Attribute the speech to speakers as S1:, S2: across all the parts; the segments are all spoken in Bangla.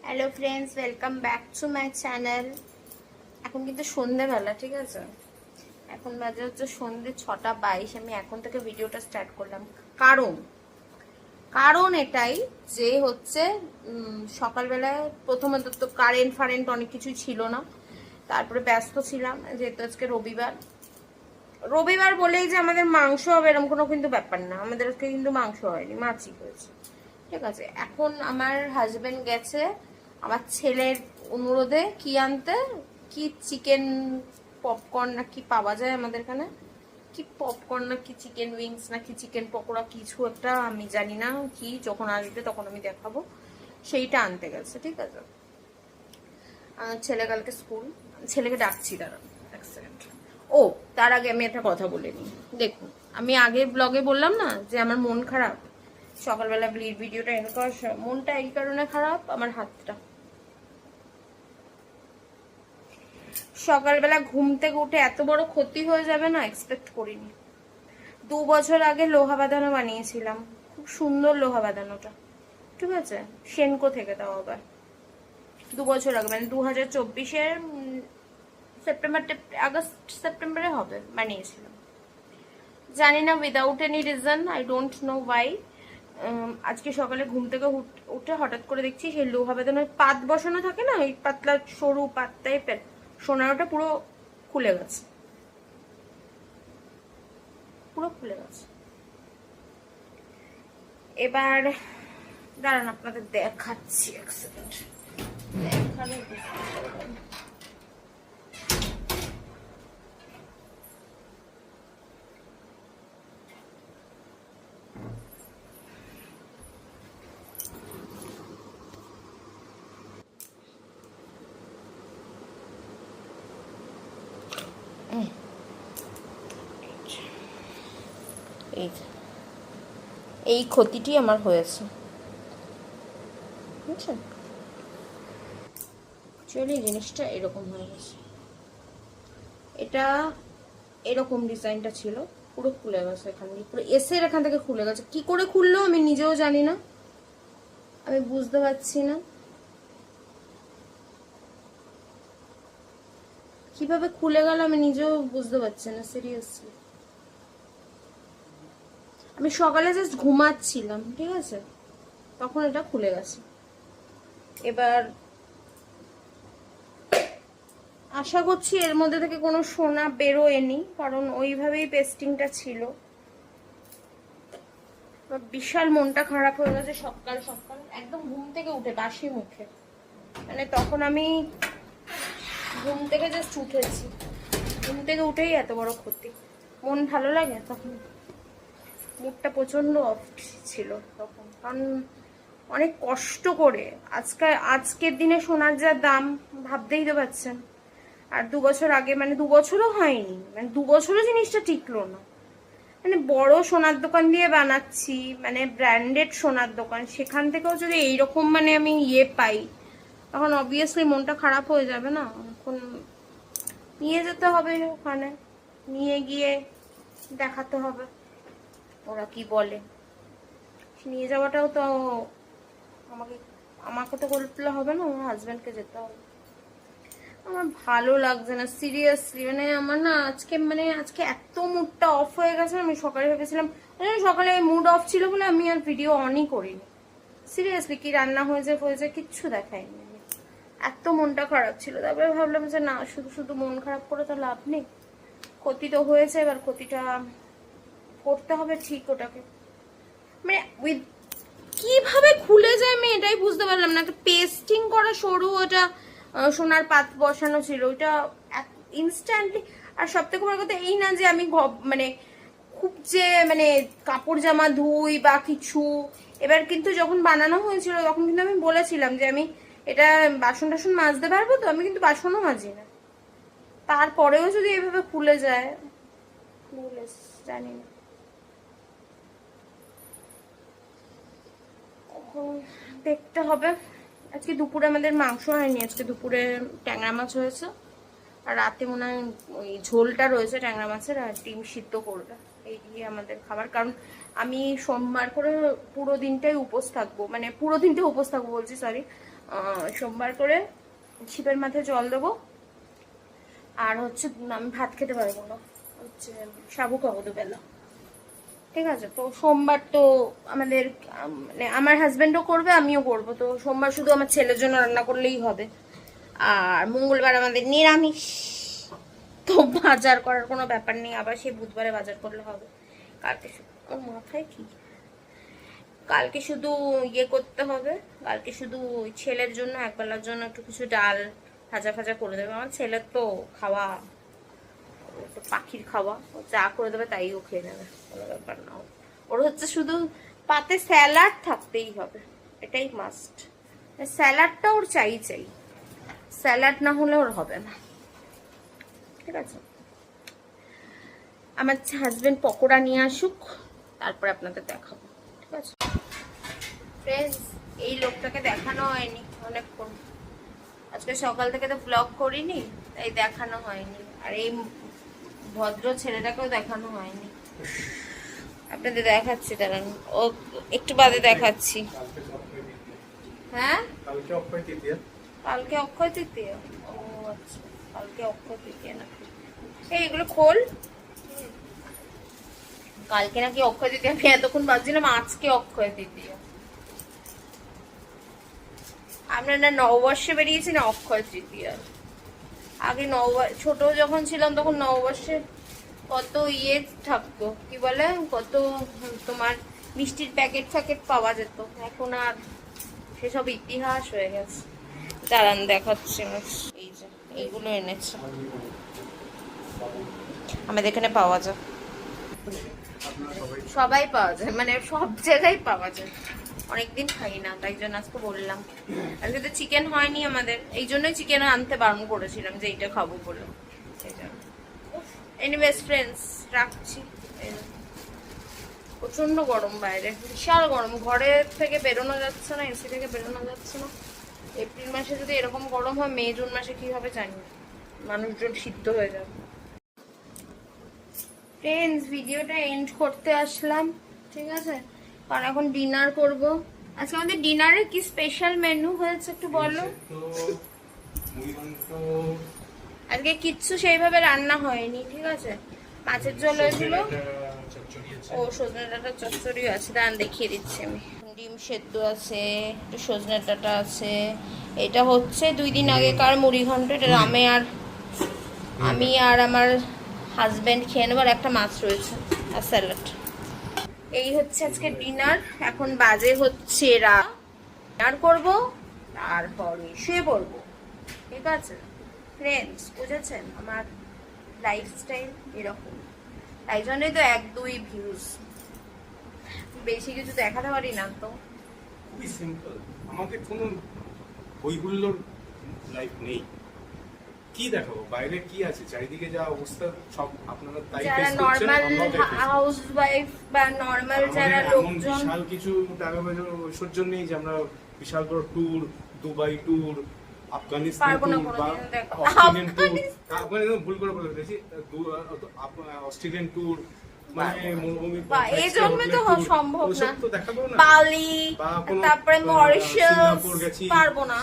S1: Hello friends, welcome back to my channel. এখন কিন্তু সন্ধ্যেবেলা, ঠিক আছে? এখন বাজে হচ্ছে সন্ধ্যে 6:22। আমি এখন থেকে ভিডিওটা স্টার্ট করলাম কারণ এটাই যে হচ্ছে সকালবেলায় প্রথমত তো কারেন্ট অনেক কিছুই ছিল না। তারপরে ব্যস্ত ছিলাম যেহেতু আজকে রবিবার বলেই যে আমাদের মাংস হবে এরকম কোনো কিন্তু ব্যাপার না। আমাদের আজকে কিন্তু মাংস হয়নি, মাছই হয়েছে, ঠিক আছে? এখন আমার হাজবেন্ড গেছে আমার ছেলের অনুরোধে কি আনতে, কি চিকেন পপকর্ন না কি পাওয়া যায় আমাদের এখানে, কি পপকর্ন না কি চিকেন উইংস না কি চিকেন পকোড়া কিছু একটা, আমি জানি না কি, যখন আসবে তখন আমি দেখাবো। সেইটা আনতে গেছে, ঠিক আছে? ছেলে কালকে স্কুল, ছেলেকে ডাকছি, দাঁড়ান এক সেকেন্ড। ও, তার আগে আমি একটা কথা বলে নিই। দেখুন, আমি আগে ব্লগে বললাম না যে আমার মন খারাপ, সকালবেলা ভিডিওটা এন্ড করার মনটা এই কারণে খারাপ, আমার হাতটা সকালবেলা ঘুম থেকে উঠে এত বড় ক্ষতি হয়ে যাবে না এক্সপেক্ট করিনি। 2 বছর আগে লোহা বাঁধানো বানিয়েছিলাম, খুব সুন্দর লোহা বাঁধানোটা, ঠিক আছে? সেনকো থেকে, তাও আবার 2 বছর আগে, মানে 2024-এর আগস্ট সেপ্টেম্বরে হবে, বানিয়েছিলাম। জানি না, without any reason, I don't know Y. আজকে সকালে ঘুম থেকে উঠে হঠাৎ করে দেখছি সেই লোহা বেদানোর পাত বসানো থাকে না, ওই পাতলা সরু পাত টাইপের, সোনারটা পুরো খুলে গেছে, পুরো খুলে গেছে। এবার দাঁড়ান আপনাদের দেখাচ্ছি, এক সেকেন্ড দেখালে বুঝতে পারবেন। এই ক্ষতিটি আমার হয়েছে, বুঝছেন? অ্যাকচুয়ালি জিনিসটা এরকম হয়ে গেছে, এটা এরকম ডিজাইনটা ছিল, পুরো খুলে গেছে এখান থেকে, পুরো এসের এখান থেকে খুলে গেছে। কি করে খুললো আমি নিজেও জানি না, আমি বুঝতে পারছি না কিভাবে খুলে গেল, আমি নিজেও বুঝতে পারছি না সিরিয়াসলি। আমি সকালে জাস্ট ঘুমাচ্ছিলাম, ঠিক আছে, তখন এটা খুলে গেছে। এবার আশা করছি এর মধ্যে থেকে কোনো সোনা বেরোয়নি, কারণ ওইভাবেই পেস্টিংটা ছিল। বিশাল মনটা খারাপ হয়ে গেছে সকাল সকাল, একদম ঘুম থেকে উঠে বাসি মুখে, মানে তখন আমি ঘুম থেকে জাস্ট উঠেছি, ঘুম থেকে উঠেই এত বড় ক্ষতি। মন ভালো লাগে তখন, মুডটা প্রচন্ড অফ ছিল তখন, কারণ অনেক কষ্ট করে আজকের দিনে সোনার যা দাম ভাবতেই তো পারছেন। আর 2 বছর আগে, মানে 2 বছরও হয়নি, মানে 2 বছরও জিনিসটা টিকলো না। মানে বড় সোনার দোকান দিয়ে বানাচ্ছি, মানে ব্র্যান্ডেড সোনার দোকান, সেখান থেকেও যদি এইরকম মানে আমি পাই, তখন অবভিয়াসলি মনটা খারাপ হয়ে যাবে না? এখন নিয়ে যেতে হবে ওখানে, নিয়ে গিয়ে দেখাতে হবে ওরা কি বলে। নিয়ে যাওয়াটাও তো আমাকে আমাকে তো করলে হবে না, আমার হাজব্যান্ডকে যেতে হবে। আমার ভালো লাগছে না সিরিয়াসলি, মানে আমার না আজকে এত মুডটা অফ হয়ে গেছে। আমি সকালে ভেবেছিলাম, সকালে মুড অফ ছিল বলে আমি আর ভিডিও অনই করিনি। সিরিয়াসলি কি রান্না হয়েছে কিচ্ছু দেখাইনি, এত মনটা খারাপ ছিল। তারপরে ভাবলাম যে না, শুধু শুধু মন খারাপ করে তো লাভ নেই, ক্ষতি তো হয়েছে, এবার ক্ষতিটা করতে হবে ঠিক ওটাকে। মানে কিভাবে খুলে যায় আমি এটাই বুঝতে পারলাম না। একটা পেস্টিং করা সরু ওটা সোনার পাত বসানো ছিল, ওইটা ইনস্ট্যান্টলি। আর সব থেকে বড় কথা এই না যে আমি মানে খুব যে মানে কাপড় জামা ধুই বা কিছু। এবার কিন্তু যখন বানানো হয়েছিল তখন কিন্তু আমি বলেছিলাম যে আমি এটা বাসন টাসন মাজতে পারবো, তো আমি কিন্তু বাসনও মাজি না। তারপরেও যদি এভাবে খুলে যায়, জানি না, দেখতে হবে। আজকে দুপুরে আমাদের মাংস হয়নি, আজকে দুপুরে ট্যাংরা মাছ হয়েছে, আর রাতে মনে হয় ওই ঝোলটা রয়েছে ট্যাংরা মাছের, আর ডিম সিদ্ধ করবে, এই দিয়ে আমাদের খাবার। কারণ আমি সোমবার করে পুরো দিনটাই উপোস থাকবো, মানে পুরো দিনটাই উপোস থাকবো বলছি, সরি। সোমবার করে শিবের মাথায় জল দেবো, আর হচ্ছে আমি ভাত খেতে পারবো না, হচ্ছে সাবু খাবো দুবেলা, ঠিক আছে? তো সোমবার তো আমাদের মানে আমার হাজবেন্ডও করবে, আমিও করবো, তো সোমবার শুধু আমার ছেলের জন্য রান্না করলেই হবে। আর মঙ্গলবার আমাদের নিরামিষ, তো বাজার করার কোনো ব্যাপার নেই, আবার সেই বুধবারে বাজার করলে হবে। কালকে ওর মাথায় কি, কালকে শুধু ইয়ে করতে হবে, কালকে শুধু ছেলের জন্য একবেলার জন্য একটু কিছু ডাল ভাজা ভাজা করে দেবে। আমার ছেলের তো খাওয়া তো পাখির খাওয়া, ও যা করে দেবে তাই ও খেয়ে নেবে, কোনো ব্যাপার না। ওর হচ্ছে শুধু পাতে স্যালাড থাকতেই হবে, এটাই মাস্ট। স্যালাডটা ওর চাই, স্যালাড না হলে ওর হবে না, ঠিক আছে? আমার হাজবেন্ড পকোড়া নিয়ে আসুক, তারপরে আপনাদের দেখাবো, ঠিক আছে ফ্রেন্ডস? এই লোকটাকে দেখানো হয়নি অনেকক্ষণ, আজকে সকাল থেকে তো ব্লগ করিনি, তাই দেখানো হয়নি। আর এই ভদ্র ছেলেটাকেও দেখানো হয়নি, আপনাদের দেখাচ্ছি দাঁড়ান, ও একটু বাদে দেখাচ্ছি। হ্যাঁ, কালকে অক্ষয় তৃতীয়া। ও আচ্ছা, কালকে অক্ষয় তৃতীয়া নাকি? এইগুলো খোল, কালকে নাকি অক্ষয় তৃতীয়া, আমি এতক্ষণ ভাবছিলাম আজকে অক্ষয় তৃতীয়া। আমরা না নববর্ষে বেরিয়েছি না অক্ষয় তৃতীয়া। আগে ছোট যখন ছিলাম তখন নববর্ষে কত ইয়ে থাকতো, কি বলে, কত তোমার মিষ্টির প্যাকেট ফ্যাকেট পাওয়া যেত, এখন আর সেসব ইতিহাস হয়ে গেছে। দাঁড়ান দেখাচ্ছি, এই যে এইগুলো এনেছে, আমাদের এখানে পাওয়া যায়, সবাই পাওয়া যায়, মানে সব জায়গায় পাওয়া যায়। অনেকদিন খাই না, তাই জন্য আজকে বললাম। আজকে তো চিকেন হয়নি আমাদের, এই জন্যই চিকেন আনতে বারণ করেছিলাম যে এইটা খাবো বলে, সেই জন্য। এনিওয়েজ ফ্রেন্ডস, রাখছি। প্রচন্ড গরম বাইরে, বিশাল গরম, ঘরে থেকে বেরোনো যাচ্ছে না, এসি থেকে বেরোনো যাচ্ছে না। এপ্রিল মাসে যদি এরকম গরম হয়, মে জুন মাসে কি হবে জানি না, মানুষজন সিদ্ধ হয়ে যাবে। ফ্রেন্ডস, ভিডিওটা এন্ড করতে আসলাম, ঠিক আছে? কারণ এখন ডিনার করব। আজকে আমাদের ডিনারে কি স্পেশাল মেনু হয়েছে একটু বলো। আজকে কিচ্ছু সেইভাবে রান্না হয়নি, ঠিক আছে? মাছের ঝোল হয়েছিল, ও সজনে ডাঁটা চচ্চড়িও আছে, দাঁড়ান দেখিয়ে দিচ্ছি আমি। ডিম সেদ্ধ আছে, একটু সজনে ডাঁটা আছে। এটা হচ্ছে 2 দিন আগেকার মুড়ি ঘন্ট, এটা আমি আর আমার হাজবেন্ড খেয়ে নেবার, একটা মাছ রয়েছে আর স্যালাড। এই হচ্ছে আজকে ডিনার। এখন বাজে হচ্ছে ডিনার করবো, তারপরে শুয়ে পড়বো, ঠিক আছে ফ্রেন্ডস? বুঝেছেন আমার লাইফস্টাইল এরকম, তাই জন্যই তো 1-2 ভিউজ, বেশি কিছু দেখাতে পারি না তো।
S2: খুবই সিম্পল, আমাদের কোনো হইহুল্লোর লাইফ নেই। কি দেখাবো, বাইরে কি আছে, চারিদিকে যা অবস্থা সব আপনারা তাই ফেস করছেন।
S1: নরমাল হাউসওয়াইফ বা নরমাল যারা লোকজন,
S2: বিশাল কিছু টাকা পয়সা ঐশ্বর্য নেই যে আমরা বিশাল বড় tour, Dubai tour, Afghanistan tour বা অস্ট্রেলিয়ান ট্যুর, আফগানিস্তান ভুল করে বলে ফেলেছি, অস্ট্রেলিয়ান ট্যুর, মানে মরুভূমি,
S1: এই জন্মে তো সম্ভব না। বালি, তারপরে মরিশাস, পারবো না।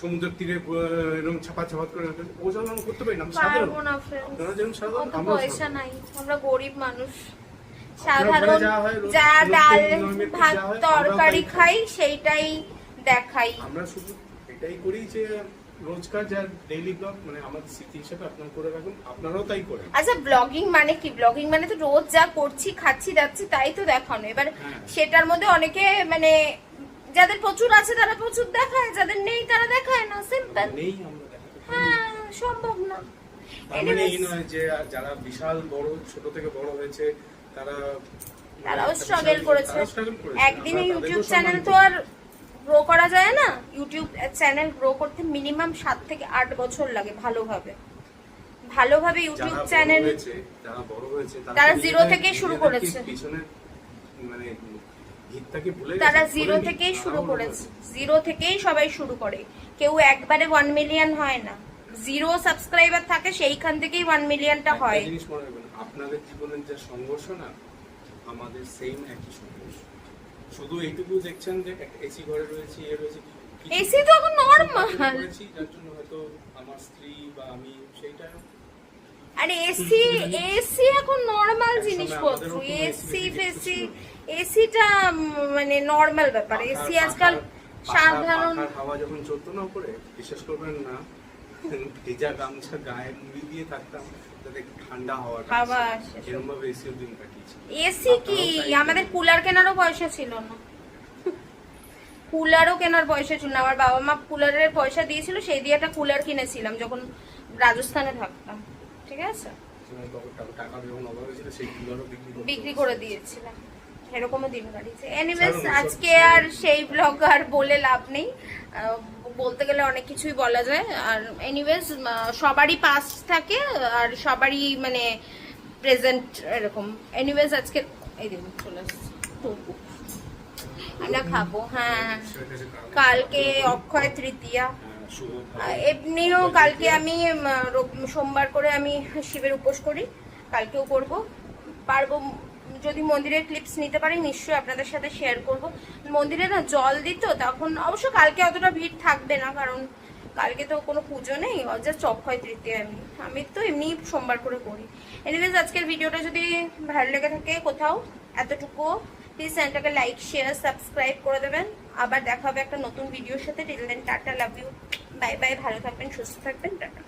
S2: সমুদ্রের তীরে এরকম ছাপা করে ওজন আমরা করতে পারি না, সাধারণ। আপনারা যেমন সাধারণ, আমরা
S1: পয়সা নাই, আমরা গরিব মানুষ, সাধারণ যা ডাল ভাত তরকারি খাই সেইটাই দেখাই।
S2: আমরা শুধু এটাই করি যে রোজকার যা ডেইলি ব্লগ, মানে আমাদের স্মৃতি হিসেবে আপনারা করে রাখুন, আপনারাও তাই করেন।
S1: আচ্ছা, ব্লগিং মানে কি? ব্লগিং মানে তো রোজ যা করছি, খাচ্ছি, যাচ্ছি তাই তো দেখানো। এবার সেটার মধ্যে অনেকে মানে যাদের প্রচুর আছে তারা প্রচুর দেখায়, যাদের নেই তারা দেখায় না, সিম্পল।
S2: নেই আমরা দেখাতে পারি,
S1: হ্যাঁ, সম্ভব না।
S2: মানে এই নয় যে যারা বিশাল বড়, ছোট থেকে বড় হয়েছে
S1: তারাও স্ট্রাগল করেছে। একদিনে ইউটিউব চ্যানেল তো আর গ্রো করা যায় না। ইউটিউব চ্যানেল গ্রো করতে মিনিমাম 7 থেকে 8 বছর লাগে ভালোভাবে ইউটিউব চ্যানেল।
S2: যারা বড় হয়েছে
S1: তারা জিরো থেকে শুরু করেছে,
S2: মানে গীতটাকে ভুলে গেছে,
S1: তারা জিরো থেকেই শুরু করেছে, জিরো থেকেই সবাই শুরু করে। কেউ একবারে 1 মিলিয়ন হয় না, জিরো সাবস্ক্রাইবার থাকে সেইখান থেকেই 1 মিলিয়নটা হয়।
S2: জিনিস মনে রাখবেন, আপনাদের জীবনের যে সংঘর্ষ না, আমাদের সেম একই সমস্যা। শুধু এইটুকু দেখছেন যে এসি ঘরে রয়েছে, রয়েছে,
S1: এসি তো এখন নরমাল
S2: করেছি, যার জন্য হয়তো আমার স্ত্রী বা আমি সেইটা।
S1: আরে এসি এখন নরমাল জিনিসপত্র, এসিটা মানে নরমাল ব্যাপার। এসি আজকাল সাধারণ
S2: হাওয়া যখন চলতো না উপরে, বিশ্বাস করবেন না, ভেজা গামছা গায়ে মুড়ি দিয়ে থাকতাম যাতে ঠান্ডা হাওয়া আসে, এরকম ভাবে এসিও দিন কাটিয়েছি।
S1: এসি কি আমাদের কুলার কেনারও পয়সা ছিল না, কুলারও কেনার পয়সা ছিল না। আমার বাবা মা কুলারের পয়সা দিয়েছিল, সেই দিয়ে একটা কুলার কিনেছিলাম যখন রাজস্থানে থাকতাম, ঠিক আছে,
S2: টাকা যখন অভাব হয়েছিল সেই কুলারও
S1: বিক্রি করে দিয়েছিলাম, এরকমও দিন কাটিয়েছে। এনিওয়েজ আজকে আর সেই ব্লগ আর বলে লাভ নেই, বলতে গেলে অনেক কিছুই বলা যায়। আর এনিওয়েজ সবারই পাস্ট থাকে আর সবারই মানে প্রেজেন্ট এরকম। এনিওয়েজ আজকে এই দিন চলে আসছে আমরা খাবো। হ্যাঁ, কালকে অক্ষয় তৃতীয়া, এমনিও কালকে আমি সোমবার করে আমি শিবের উপোস করি, কালকেও করব। পারবো যদি মন্দিরের ক্লিপস নিতে পারি নিশ্চয়ই আপনাদের সাথে শেয়ার করব। মন্দিরে না জল দিত তখন, অবশ্য কালকে অতটা ভিড় থাকবে না কারণ কালকে তো কোনো পুজো নেই, জাস্ট অক্ষয় তৃতীয়া। আমি তো এমনি সোমবার করে করি। এনিওয়েজ আজকের ভিডিওটা যদি ভালো লেগে থাকে কোথাও এতটুকু, প্লিজ চ্যানেলটাকে লাইক শেয়ার সাবস্ক্রাইব করে দেবেন। আবার দেখা হবে একটা নতুন ভিডিওর সাথে। টিল দেন টাটা, লাভ ইউ, বাই বাই, ভালো থাকবেন, সুস্থ থাকবেন, টাটা।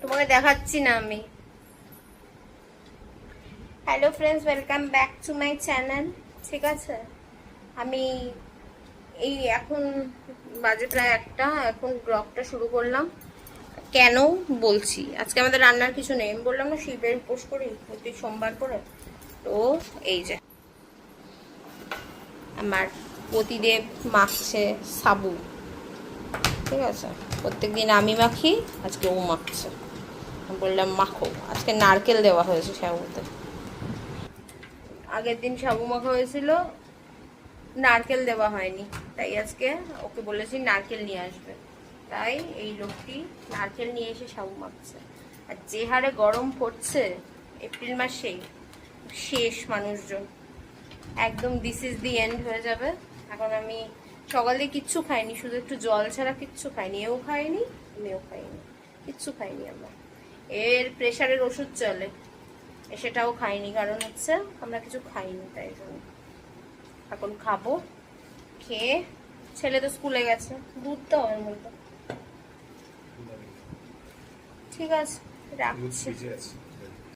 S1: তোমাকে দেখাচ্ছি না আমি। Hello friends, welcome back to my channel. ঠিক আছে, আমি এই এখন বাজে প্রায় 1টা, এখন ব্লগটা শুরু করলাম। কেন বলছি, আজকে আমাদের রান্নার কিছু নেই, আমি বললাম না শিবের উপোস করি প্রতি সোমবার করে। তো এই যে আমার পতিদেব মাখছে সাবু, ঠিক আছে, প্রত্যেকদিন আমি মাখি, আজকে ও মাখছে, বললাম মাখো। আজকে নারকেল দেওয়া হয়েছে সাবুতে, আগের দিন সাবু মাখা হয়েছিল, নারকেল দেওয়া হয়নি, তাই আজকে ওকে বলেছি নারকেল নিয়ে আসবে, তাই এই লোকটি নারকেল নিয়ে এসে সাবু মাখছে। আর যে হারে গরম পড়ছে এপ্রিল মাসেই, শেষ মানুষজন, একদম দিস ইজ দি এন্ড হয়ে যাবে। এখন আমি সকালে কিচ্ছু খাইনি, শুধু একটু জল ছাড়া কিচ্ছু খাইনি, এও খাইনি আমিও খাইনি, কিচ্ছু খাইনি। আমরা এর প্রেশারের ওষুধ চলে, সেটাও খাইনি, কারণ হচ্ছে আমরা কিছু খাইনি, তাই জন্য এখন খাবো। খেয়ে ছেলে তো স্কুলে গেছে, দুধ তো আমার মতো, ঠিক আছে রাখছি।